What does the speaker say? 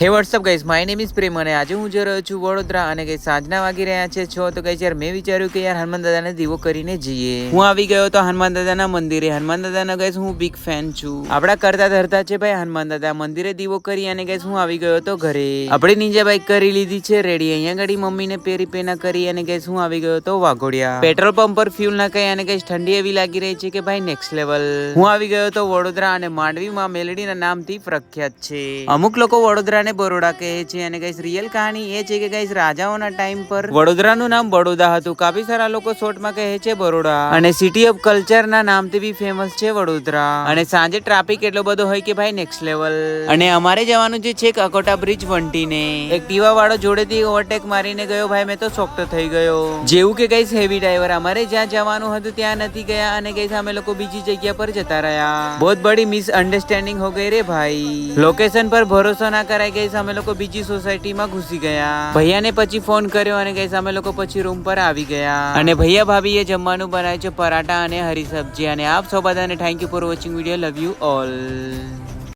હે what's up guys, my name is Prem અને આજે હું જઈ રહ્યો છું વડોદરા અને ગાઈસ સાંજના વાગી રહ્યા છે 6 તો ગાઈસ યાર મેં વિચાર્યું કે યાર હનુમાન દાદાને દીવો કરીને જઈએ. હું આવી ગયો તો હનુમાન દાદાના મંદિરે. હનુમાન દાદાના ગાઈસ હું બિગ ફેન છું. આપડા કરતા ધરતા છે ભાઈ હનુમાન દાદા. મંદિરે દીવો કરી અને ગાઈસ હું આવી ગયો તો ઘરે. આપણે નીંજા બાઈક કરી લીધી છે રેડી. અહીંયા ગાડી મમ્મીને પેરી પેના કરી અને ગાઈસ હું આવી ગયો તો વાઘોડિયા. પેટ્રોલ પંપ પર ફ્યુલ નાખાઈ અને ગાઈસ ઠંડી એવી લાગી રહી છે કે ભાઈ નેક્સ્ટ લેવલ. હું આવી ગયો તો વડોદરા અને માંડવીમાં મેલડીના નામથી પ્રખ્યાત છે. અમુક લોકો વડોદરા બરોડા કહે છે અને ગાઈસ રિયલ કહાની એ છે કે ગાઈસ રાજાઓના ટાઈમ પર વડોદરાનું નામ બડોદા હતું. કાફી સારા લોકો શોર્ટમાં કહે છે બરોડા. અને સિટી ઓફ કલ્ચર ના નામથી બી ફેમસ છે વડોદરા. અને સાંજે ટ્રાફિક એટલો બધો હોય કે ભાઈ નેક્સ્ટ લેવલ. અને અમારે જવાનું જે છે અકોટા બ્રિજ વંટીને. એક ટીવા વાળો જોડેથી ઓવરટેક મારીને ગયો ભાઈ. મેં તો શોક તો થઈ ગયો. જેવું કે ગાઈસ હેવી ડ્રાઈવર. અમારે જ્યાં જવાનું હતું ત્યાં નથી ગયા અને ગાઈસ અમે લોકો બીજી જગ્યા પર જતા રહ્યા. બહુ બડી મિસઅન્ડરસ્ટેન્ડિંગ હો ગઈ રે ભાઈ. લોકેશન પર ભરોસો ના કરાય. ગાઈસ અમે લોકો બીજી સોસાયટીમાં ઘૂસી ગયા. ભૈયાને પછી ફોન કર્યો અને ગાઈસ અમે લોકો પછી રૂમ પર આવી ગયા. અને ભૈયા ભાભીએ જમવાનું બનાવ્યું છે પરાઠા અને હરી સબ્જી. અને આપ સૌ બધાને thank you for watching video. Love you all.